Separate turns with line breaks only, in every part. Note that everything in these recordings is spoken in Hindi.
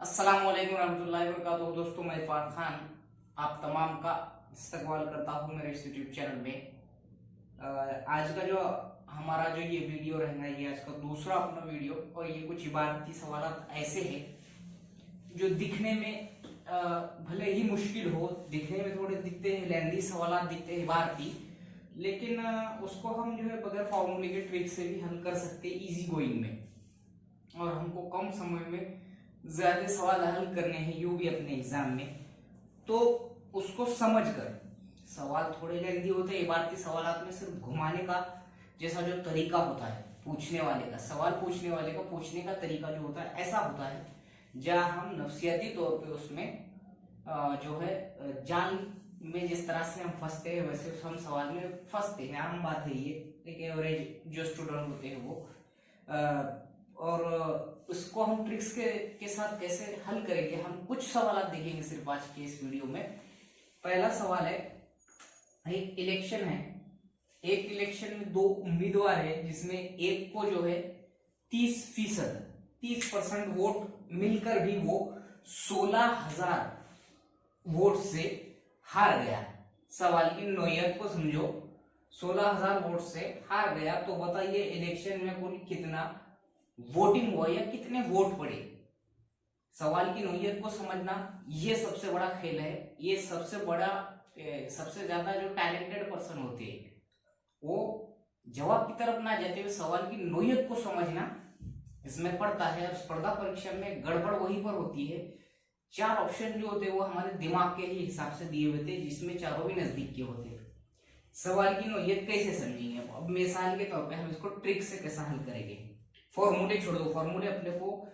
अस्सलाम वालेकुम रहमतुल्लाहि व बरकातुहू। दोस्तों, मैं इरफान खान आप तमाम का इस्तकबाल करता हूँ मेरे इस यूट्यूब चैनल में। आज का जो हमारा जो ये वीडियो रहेगा, ये आज का दूसरा अपना वीडियो, और ये कुछ इबारती सवालात ऐसे हैं जो दिखने में भले ही मुश्किल हो, दिखने में थोड़े दिखते हैं, लेंदी सवालात दिखते हैं इबारती, लेकिन उसको हम जो है बगैर फॉर्मूले के ट्रिक से भी हल कर सकते हैं इजी गोइंग में। और हमको कम समय में ज्यादा सवाल हल करने हैं यूं भी अपने एग्जाम में, तो उसको समझकर, सवाल थोड़े लेंदी होते हैं इबारती सवालात में, सिर्फ घुमाने का जैसा जो तरीका होता है पूछने वाले का, सवाल पूछने वाले का पूछने का तरीका जो होता है ऐसा होता है, जहां हम नफ्सियाती तौर पे उसमें जो है जान में जिस तरह से हम फंसते हैं वैसे हम सवाल में फंसते हैं। आम बात है, ये एक एवरेज जो स्टूडेंट होते हैं वो, और उसको हम ट्रिक्स के साथ कैसे हल करेंगे, हम कुछ सवाल देखेंगे सिर्फ आज के इस वीडियो में। पहला सवाल है, एक इलेक्शन है, एक इलेक्शन में दो उम्मीदवार है, जिसमें एक को जो है 30% वोट मिलकर भी वो 16,000 वोट से हार गया। सवाल की नोयत को समझो, 16,000 वोट से हार गया, तो बताइए इलेक्शन में कुल कितना वोटिंग हुआ या कितने वोट पड़े। सवाल की नोयत को समझना ये सबसे बड़ा खेल है। ये सबसे ज्यादा जो टैलेंटेड पर्सन होते हैं वो जवाब की तरफ ना जाते हुए सवाल की नोयत को समझना इसमें पड़ता है। और स्पर्धा परीक्षा में गड़बड़ वहीं पर होती है, चार ऑप्शन जो होते हैं वो हमारे दिमाग के ही हिसाब से दिए हुए थे, जिसमें चारों भी नजदीक के होते हैं। सवाल की नोयत कैसे समझेंगे, अब मिसाल के तौर पे हम इसको ट्रिक से कैसा हल करेंगे। फॉर्मूले छोड़ दो, फॉर्मूले अपने को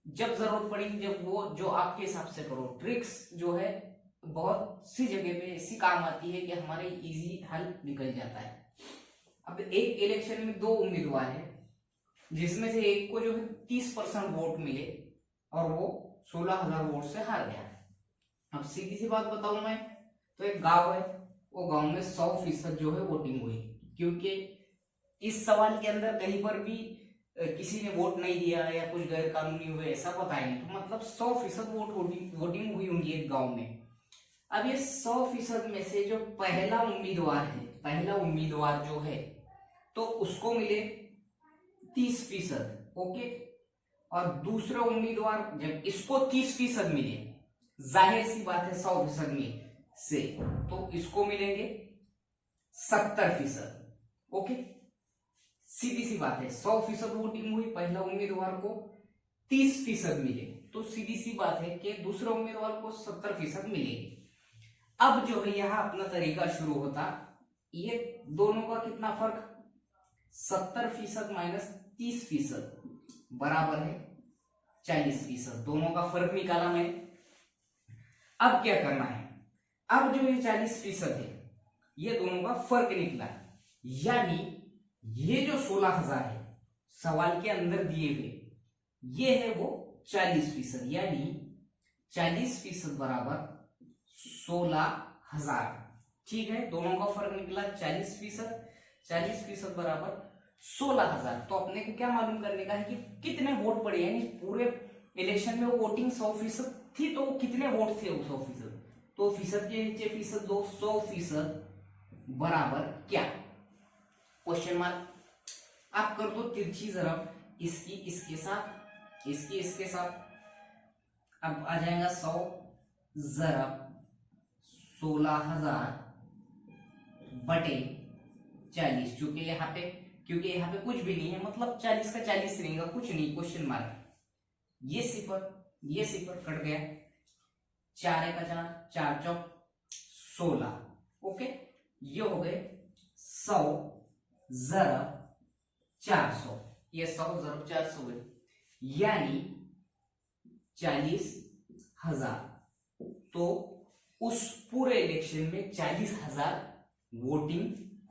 जब जरूरत पड़ेगी जब वो जो आपके हिसाब से करो। ट्रिक्स जो है बहुत सी जगह पे ऐसी काम आती है कि हमारे इजी हल निकल जाता है। अब एक इलेक्शन में दो उम्मीदवार है, जिसमें से एक को जो है 30% वोट मिले और वो 16,000 वोट से हार गया। अब सीधी सी बात बताऊं मैं, तो एक गांव है, वो गांव में 100% जो है वोटिंग हुई, क्योंकि इस सवाल के अंदर कहीं पर भी किसी ने वोट नहीं दिया या कुछ गैर कानूनी हुए ऐसा पता ही नहीं, तो मतलब 100% वोटिंग हुई होंगी एक गांव में। अब ये 100% में से जो पहला उम्मीदवार है, पहला उम्मीदवार जो है, तो उसको मिले 30%, ओके। और दूसरा उम्मीदवार जब इसको 30% मिले, जाहिर सी बात है 100% में से, तो इसको मिलेंगे 70%, ओके। सीधी सी बात है, 100% वोटिंग हुई, पहला उम्मीदवार को 30% मिले, तो सीधी सी बात है कि दूसरा उम्मीदवार को 70% मिलेगी। अब जो है यहाँ अपना तरीका शुरू होता, ये दोनों का कितना फर्क, 70% माइनस 30% बराबर है 40%, दोनों का फर्क निकाला मैं। अब क्या करना है, अब जो ये 40% है ये दोनों का फर्क निकला, यानी ये जो 16,000 है सवाल के अंदर दिए हुए, ये है वो 40%, यानी 40% बराबर 16,000। ठीक है, दोनों का फर्क निकला 40% बराबर 16,000। तो अपने को क्या मालूम करने का है कि कितने वोट पड़े, यानी पूरे इलेक्शन में वो वोटिंग 100% थी, तो कितने वोट थे वो 100%, तो फीसद के नीचे फीसद दो, 100% बराबर क्या, क्वेश्चन मार्क। आप कर दो तिरछी जरब, इसकी इसके साथ, इसकी इसके साथ, अब आ जाएगा 100 जरब 16,000 बटे 40, क्योंकि यहाँ पे कुछ भी नहीं है, मतलब 40 का 40 रहेगा, कुछ नहीं, क्वेश्चन मार्क। ये सिफर कट गया, 4 का 4, 4 चौक 16, ओके। ये हो गए 100 जरब 400, ये 100 जरब 400 हुए, यानी 40,000। तो उस पूरे इलेक्शन में 40,000 वोटिंग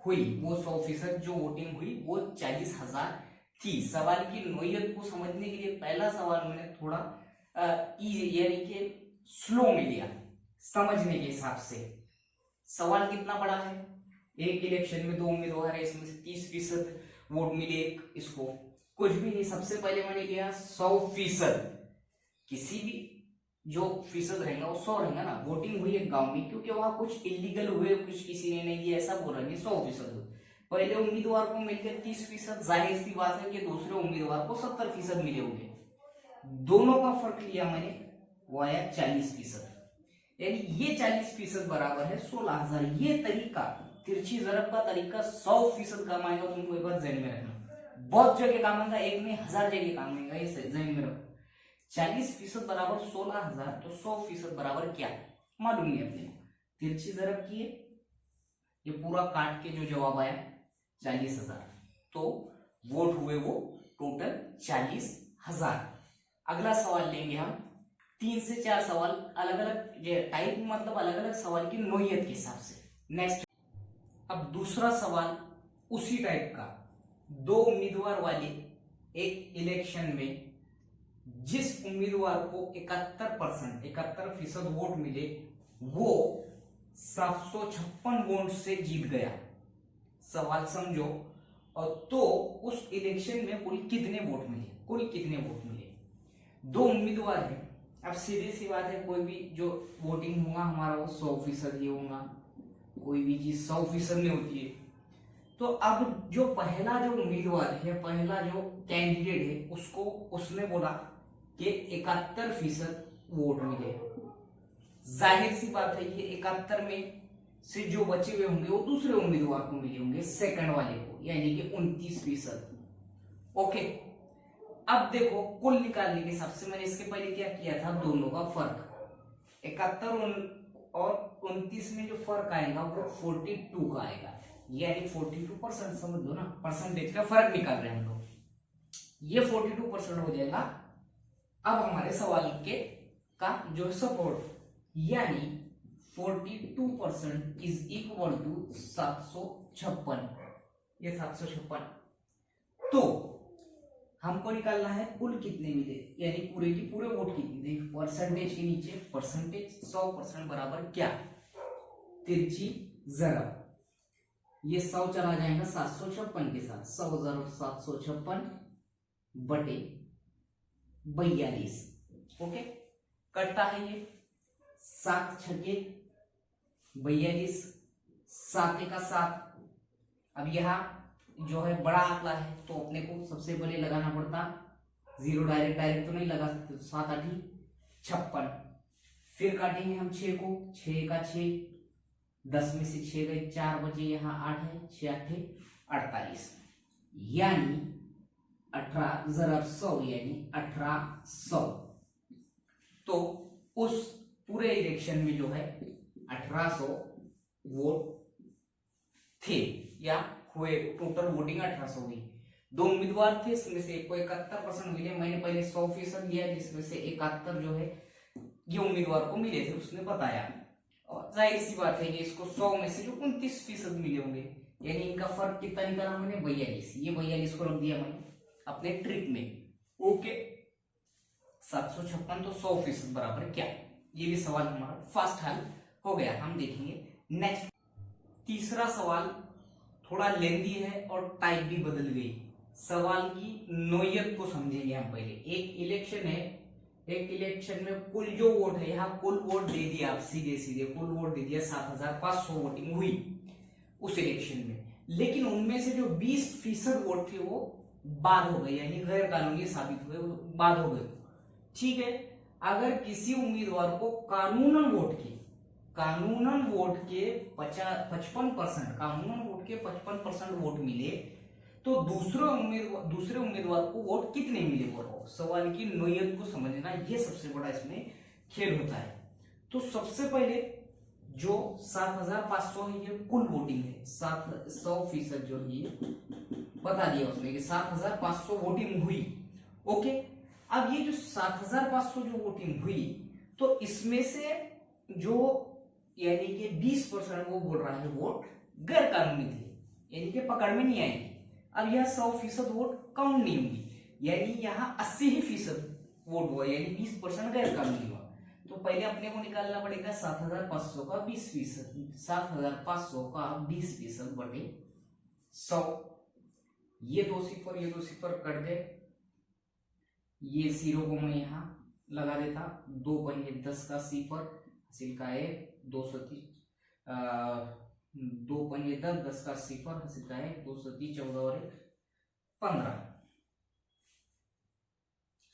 हुई, वो 100% जो वोटिंग हुई वो 40,000 थी। सवाल की नोयत को समझने के लिए पहला सवाल मैंने थोड़ा इजी यानी कि स्लो में लिया समझने के हिसाब से। सवाल कितना बड़ा है, एक इलेक्शन में दो उम्मीदवार है, इसमें से 30% वोट मिले, इसको कुछ भी नहीं, सबसे पहले मैंने लिया 100%। किसी भी जो फीसद रहेगा वो 100 रहेगा ना। वोटिंग हुई एक गांव में, क्योंकि वहां कुछ इलीगल हुए, कुछ किसी ने नहीं किया, ऐसा बोल रहा है, 100% हुए। पहले उम्मीदवार को मिलकर 30%, जाहिर सी बात है कि दूसरे उम्मीदवार को 70% मिले होंगे। दोनों का फर्क लिया मैंने, वो आया 40%। यानी ये 40% बराबर है 16,000। ये तरीका, तिरछी जरब का तरीका 100% काम आएगा, तुमको एक बार जहन में रखना। बहुत जगह काम आएगा, एक में 1000 जगह काम आएगा, ये जहन में रखो। 40% बराबर 16,000, तो 100% बराबर क्या, मालूम नहीं अपने को। तिरछी जरब किए, ये पूरा काट के जो जवाब आया 40,000, तो वोट हुए वो टोटल 40,000। अगला सवाल लेंगे हम, 3 से 4 सवाल, अलग अलग टाइप, मतलब अलग अलग सवाल की नोयत के हिसाब से। नेक्स्ट, अब दूसरा सवाल उसी टाइप का, 2 उम्मीदवार वाले एक इलेक्शन में जिस उम्मीदवार को 71% वोट मिले, वो 756 वोट से जीत गया। सवाल समझो। और तो उस इलेक्शन में कुल कितने वोट मिले, कुल कितने वोट मिले। 2 उम्मीदवार हैं। अब सीधी सी बात है, कोई भी जो वोटिंग होगा हमारा वो 100% ही होगा, कोई भी चीज 100% में होती है। तो अब जो पहला जो उम्मीदवार है, पहला जो कैंडिडेट है, उसको उसने बोला कि 71% वोट मिले। जाहिर सी बात है, ये 71 में से जो बचे हुए होंगे वो दूसरे उम्मीदवार को मिले होंगे, सेकंड वाले को, यानी कि 29%। ओके, अब देखो कुल निकालने के हिसाब से मैंने इसके पहले क्या किया था, दोनों का फर्क 71 और 29 में जो फर्क आएगा वो 42 का आएगा, यानी 42% समझ लो ना, परसेंटेज का फर्क निकाल रहे हैं हम लोग। ये 42% हो जाएगा। अब हमारे सवाल के का जो सपोर्ट, यानी 42% इज इक्वल टू 756, ये 756। तो हमको निकालना है कुल कितने मिले, यानी पूरे की पूरे वोट कितने। परसेंटेज के नीचे परसेंटेज 100% बराबर क्या, तिरछी जरब। ये 100 चला जाएगा 756 के साथ, 100,756 बटे 42। ओके, कटता है ये 7 छके 42, 7 का 7। अब यहाँ जो है बड़ा आंकड़ा है, तो अपने को सबसे पहले लगाना पड़ता 0, डायरेक्ट तो नहीं लगा सकते, 7 8 56। फिर काटेंगे हम 6 को, 6 का 6, 10 में से 6 गए 4 बचे, यहाँ 8 है, 6 8 48, यानी 18 ज़रब 100, यानी 1800। तो उस पूरे इलेक्शन में जो है 1800 वोट थे, या हुए, टोटल वोटिंग 1800 हुई। 2 उम्मीदवार थे, इसमें से एक को 71% मिले। मैंने पहले 100% लिया, जिसमें से 71 जो है ये उम्मीदवार को मिले थे, उसने बताया। और जाहिर सी बात है कि इसको 100 में से जो 29% मिले होंगे, यानी इनका फर्क कितना निकाला मैंने, 42। ये 42 को रख दिया मैंने अपने ट्रिक में। ओके, 756 तो 100% बराबर क्या, ये भी सवाल हमारा फास्ट हल हो गया। हम देखेंगे नेक्स्ट, तीसरा सवाल थोड़ा लेंदी है और टाइप भी बदल गई। सवाल की नोयत को समझेंगे हम पहले। एक इलेक्शन है, एक इलेक्शन में कुल जो वोट है, यहाँ कुल वोट दे दिया, आप सीधे सीधे कुल वोट दे दिया, 7,500 वोटिंग हुई उस इलेक्शन में। लेकिन उनमें से जो 20% वोट थे वो बाद हो गए, यानी गैर कानूनी साबित हुए, बाद हो गए। ठीक है, अगर किसी उम्मीदवार को कानूनन वोट के 55% वोट मिले, तो दूसरे उम्मीदवार को वोट कितने मिले, बोलो। सवाल की नोयत को समझना, ये सबसे बड़ा इसमें खेल होता है। तो सबसे पहले जो 7,500 है, ये कुल वोटिंग है, 100% जो है बता दिया उसने कि 7,500 वोटिंग हुई। ओके, अब ये जो 7,500 जो वोटिंग हुई, तो इसमें से जो यानी कि 20% वो बोल रहा है वोट गैर कानूनी थे, यानी कि पकड़ में नहीं आएगी। अब यह 100% वोट काउंट नहीं होगी, यानी यहाँ 80% वोट हुआ, यानी 20% गैर कानूनी हुआ। तो पहले अपने को निकालना पड़ेगा 7,500 का 20%, 7,500 का 20% बटे 100। ये 2 सिफर कट गए, ये 0 को मैं यहाँ लगा देता, 2×10 का सिफर हासिल का है 230, 2×10 10 का सिफर हासिल का है 230, 14 और 15,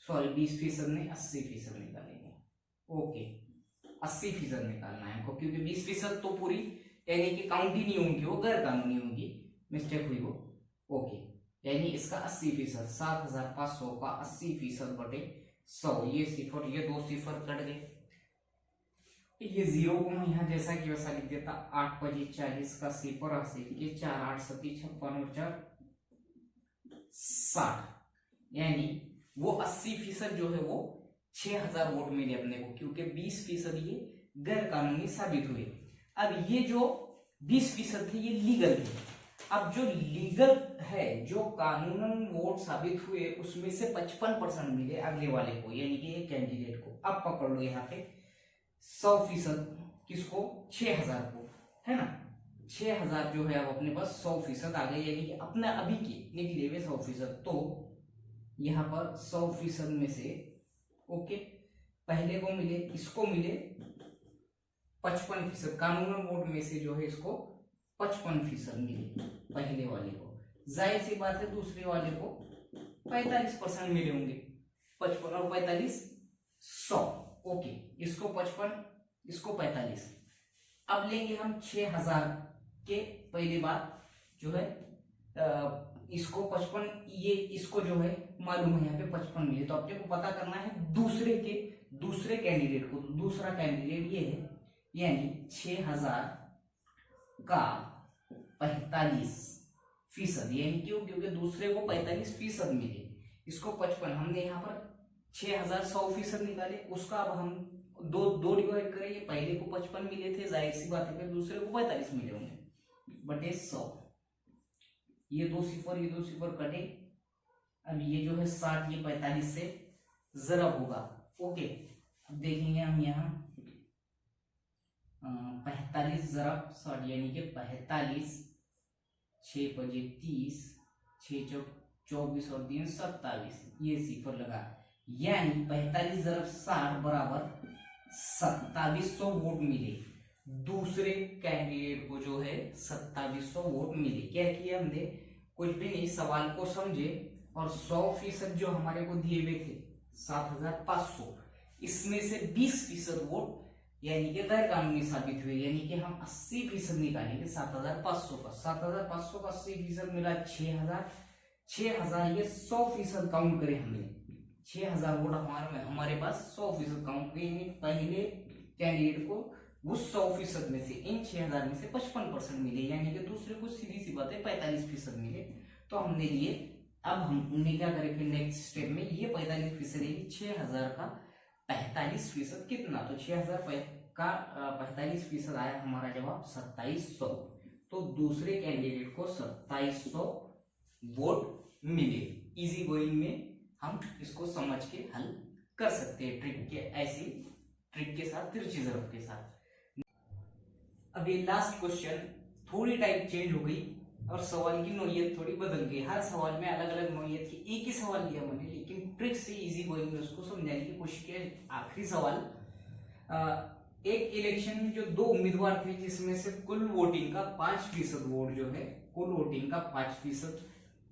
सॉरी 20% नहीं 80% निकालेंगे। ओके 80% निकालना है हमको, क्योंकि 20% तो पूरी यानी कि काउंट ही नहीं होंगी, वो गैर कानूनी होंगी, मिस्टेक हुई वो। ओके यानी इसका 80%, 7500 का 80% बटे 100, ये सिफर, ये 2 सिफर कट गए, ये 0 को मैं यहाँ जैसा कि वैसा लिख देता, 8×40 का सिफर हासिल के 4 8 7 56 और 4 60, यानी वो 80% जो है वो 6000 वोट मिले अपने को, क्योंकि 20% ये गैर कानूनी साबित हुए। अब ये जो 20% थे ये लीगल थे। अब जो लीगल है, जो कानूनन वोट साबित हुए, उसमें से 55% मिले अगले वाले को, यानी कि ये कैंडिडेट को। अब पकड़ लो यहाँ पे 100% किसको, 6000 को, है ना। 6000 जो है अब अपने पास 100% आ गए, यानी कि अपने अभी के निकले हुए 100%। तो यहाँ पर 100% में से ओके पहले को मिले, इसको मिले 55%, कानूनन वोट में से जो है इसको 55% मिले पहले वाले को। जाहिर सी बात है दूसरे वाले को 45% मिले होंगे, 55 और 45 100। ओके इसको 55, इसको 45। अब लेंगे हम 6000 के, पहली बात जो है इसको 55, ये इसको जो है मालूम है यहाँ पे 55 मिले, तो अपने को पता करना है दूसरे कैंडिडेट को। तो दूसरा कैंडिडेट ये है, यानी 6000 का 45%, यानी क्यों, क्योंकि दूसरे को 45% मिले, इसको 55, हमने यहाँ पर 6000 100% निकाले, उसका अब हम दो डिवाइड करेंगे, पहले को 55 मिले थे, जाहिर सी बात है फिर दूसरे को 45 मिले होंगे, बटे 100, ये 2 सिफर कटे। अब ये जो है 60, ये 45 से जरब होगा। ओके अब देखेंगे हम यहाँ 45 जरब 60, यानी कि 45, 6×30, 6 24 और 3 27, ये सिफर लगा, यानी 45 जरब 60 बराबर 2700 वोट मिले। दूसरे कैंडिडेट को जो है 2700 वोट मिले। क्या किया हमने, कुछ भी नहीं, सवाल को समझे और 100% जो हमारे को दिए हुए थे 7500, इसमें से 20% वोट यानी कि गैर कानूनी साबित हुए, यानी कि हम 80% निकालेंगे 7500 का। 7500 का 80% मिला 6000, 6000 ये 100% काउंट करे हमने, 6000 वोट हमारे पास 100% काउंट किए, पहले कैंडिडेट को वो 100% में से, इन 6000 में से 55% मिले, यानी कि दूसरे को सीधी सी बात है 45% मिले, तो हमने लिए। अब हमने क्या करें फिर नेक्स्ट स्टेप में, ये 45% है, 6000 का 45% कितना, तो 6000 का 45% आया हमारा जवाब 2700। तो दूसरे कैंडिडेट को 2700 वोट मिले। इजी गोइंग में हम इसको समझ के हल कर सकते हैं, ट्रिक के, ऐसी ट्रिक के साथ, तिरछी ज़रूरत के साथ। अब ये लास्ट क्वेश्चन, थोड़ी टाइप चेंज हो गई और सवाल की नोयत थोड़ी बदल गई। हर सवाल में अलग अलग नोयत की, एक ही सवाल लिया मैंने, लेकिन ट्रिक से इजी गोइंग में उसको समझाने की कोशिश की। आखिरी सवाल, एक इलेक्शन में जो 2 उम्मीदवार थे, जिसमें से कुल वोटिंग का 5% वोट जो है, कुल वोटिंग का 5%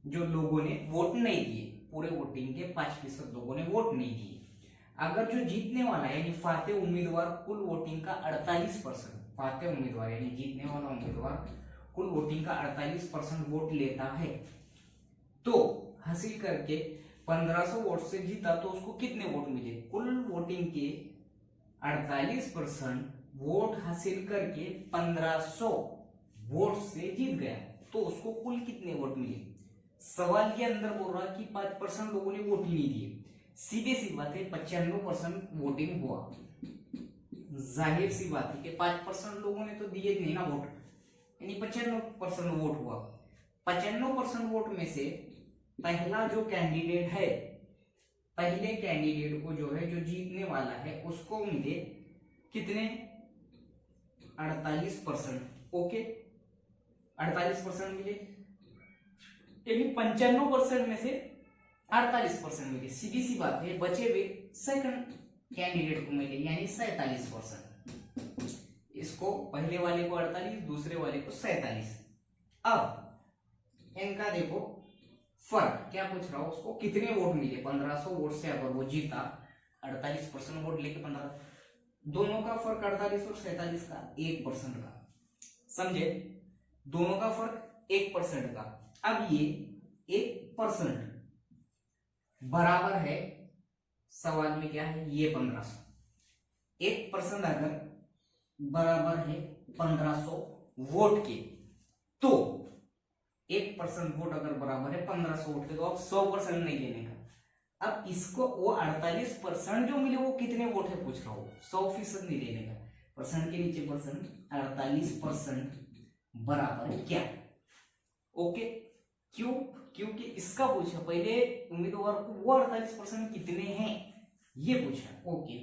जो लोगों ने वोट नहीं दिए, पूरे वोटिंग के 5% लोगों ने वोट नहीं दिए। अगर जो जीतने वाला यानी फातेह उम्मीदवार कुल वोटिंग का 48%, फातेह उम्मीदवार यानी जीतने वाला उम्मीदवार कुल वोटिंग का 48% वोट लेता है, तो हासिल करके 1500 वोट से जीता, तो उसको कितने वोट मिले, कुल वोटिंग के 48% वोट हासिल करके 1500 वोट से जीत गया, तो उसको कुल कितने वोट मिले। सवाल के अंदर बोल रहा कि 5% लोगों ने वोट ही नहीं दिए, सीधे सी बात है 95% वोटिंग हुआ। जाहिर सी बात है कि 5% लोगों ने तो दिए नहीं ना वोट, यानी 95% वोट हुआ। 95% वोट में से पहला जो कैंडिडेट है, पहले कैंडिडेट को जो है, जो जीतने वाला है, उसको मिले कितने, 48%। ओके 48% मिले, यानी 95% में से 48% मिले। सीधी सी बात है, बचे हुए सेकंड कैंडिडेट को मिले, यानी 47%। इसको पहले वाले को 48, दूसरे वाले को 47। अब इनका देखो फर्क क्या पूछ रहा हूं, उसको कितने वोट मिले 1500 वोट से अगर वो जीता, 48% वोट लेके 15, दोनों का फर्क 48 और 47 का 1% का, समझे? दोनों का फर्क 1% का। अब ये 1% बराबर है, सवाल में क्या है, ये 1500। 1% अगर बराबर है 1500 वोट के, तो 1% वोट अगर बराबर है 1500 वोट के, तो अब 100% नहीं लेने का। अब इसको वो 48% जो मिले वो कितने वोट है पूछ रहा हूं, 100% नहीं लेने का, परसेंट के नीचे परसेंट, 48% बराबर क्या। ओके, क्यों? क्योंकि इसका पूछा पहले उम्मीदवार को वो 48% कितने हैं ये पूछा। ओके,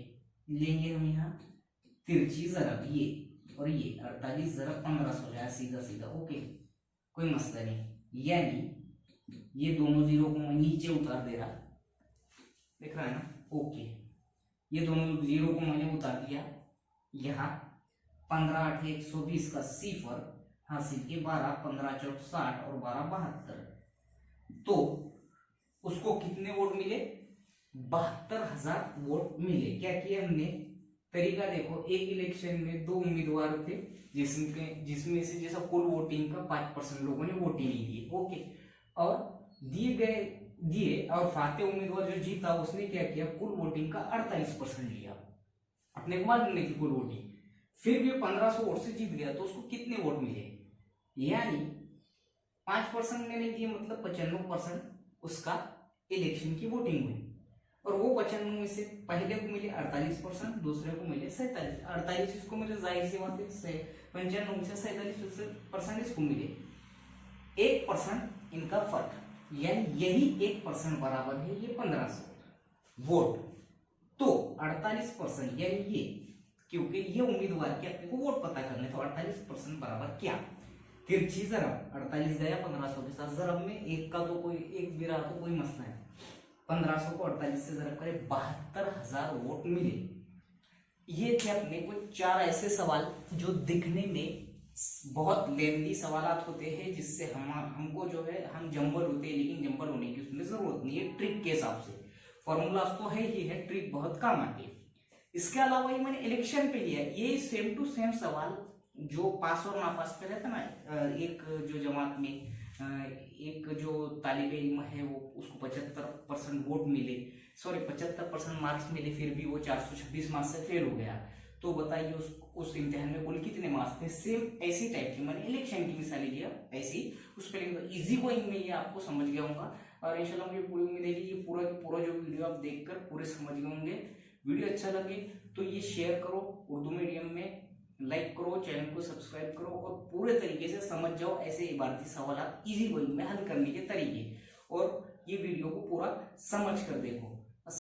लेंगे हम यहाँ तिरछी जरब ये और ये 48 जरब 1500 जाए सीधा सीधा। ओके, कोई मसला नहीं, यानी ये दोनों जीरो को मैं नीचे उतार दे रहा, देख रहा है ना? ओके, ये दोनों जीरो को मैंने उतार दिया यहाँ, 15 8 120 का सिफर हासिल के 12 15 4 60 और 12 72, तो उसको कितने वोट मिले, 72,000 वोट मिले। क्या किया हमने, तरीका देखो, एक इलेक्शन में 2 उम्मीदवार थे, जिसमें से जैसा कुल वोटिंग का 5% लोगों ने वोट ही नहीं दिए। ओके, और दिए और फाते उम्मीदवार जो जीता उसने क्या किया, कुल वोटिंग का 48% लिया, अपने को मालूम नहीं थी कुल वोटिंग, फिर भी 1500 वोट से जीत गया, तो उसको कितने वोट मिले, यानी 5% ने नहीं दिए, मतलब 95% उसका इलेक्शन की वोटिंग हुई। और वो 95 में से पहले को मिले 48%, दूसरे को मिले 47, 48 इसको मिले, जाहिर सी बात है 95 से 47% इसको मिले, 1% इनका फर्क, यानी यही 1% बराबर है ये 1500 वोट। तो 48% यानी ये, क्योंकि ये उम्मीदवार के अपने को वोट पता करने, तो 48% बराबर क्या, तिरछी जरब 48 गया 1500 के साथ, जरब में एक का तो कोई एक भी रहा तो कोई मसला है, 1500 को 48 से जरब करे 72,000 वोट मिले। ये थे अपने को 4 ऐसे सवाल जो दिखने में बहुत लेंदी सवाल होते हैं, जिससे हमको जो है हम जंबल होते हैं, लेकिन जंबल होने की उसमें जरूरत नहीं है, ट्रिक के हिसाब से फॉर्मूलाज तो है ही है, ट्रिक बहुत काम आती है। इसके अलावा ये मैंने इलेक्शन पे लिया, ये सेम टू सेम सवाल जो पास और नापास पे रहता ना, एक जो जमात में एक जो तालिब इल्म है वो उसको 75% वोट मिले, सॉरी 75% मार्क्स मिले, फिर भी वो 426 मार्क्स से फेल हो गया, तो बताइए उस इम्तिहान में कुल कितने मार्क्स थे। सेम ऐसी टाइप की मैंने इलेक्शन की मिसालें लिया, ऐसी उस पर इजी गोइंग में ये आपको समझ गया होगा, और इंशाल्लाह मुझे पूरी उम्मीद है कि ये पूरा जो वीडियो आप देखकर पूरे समझ गए होंगे। वीडियो अच्छा लगे तो ये शेयर करो, उर्दू मीडियम में लाइक करो, चैनल को सब्सक्राइब करो, और पूरे तरीके से समझ जाओ ऐसे इबारती सवाल इजी गोइंग में हल करने के तरीके, और ये वीडियो को पूरा समझ कर देखो।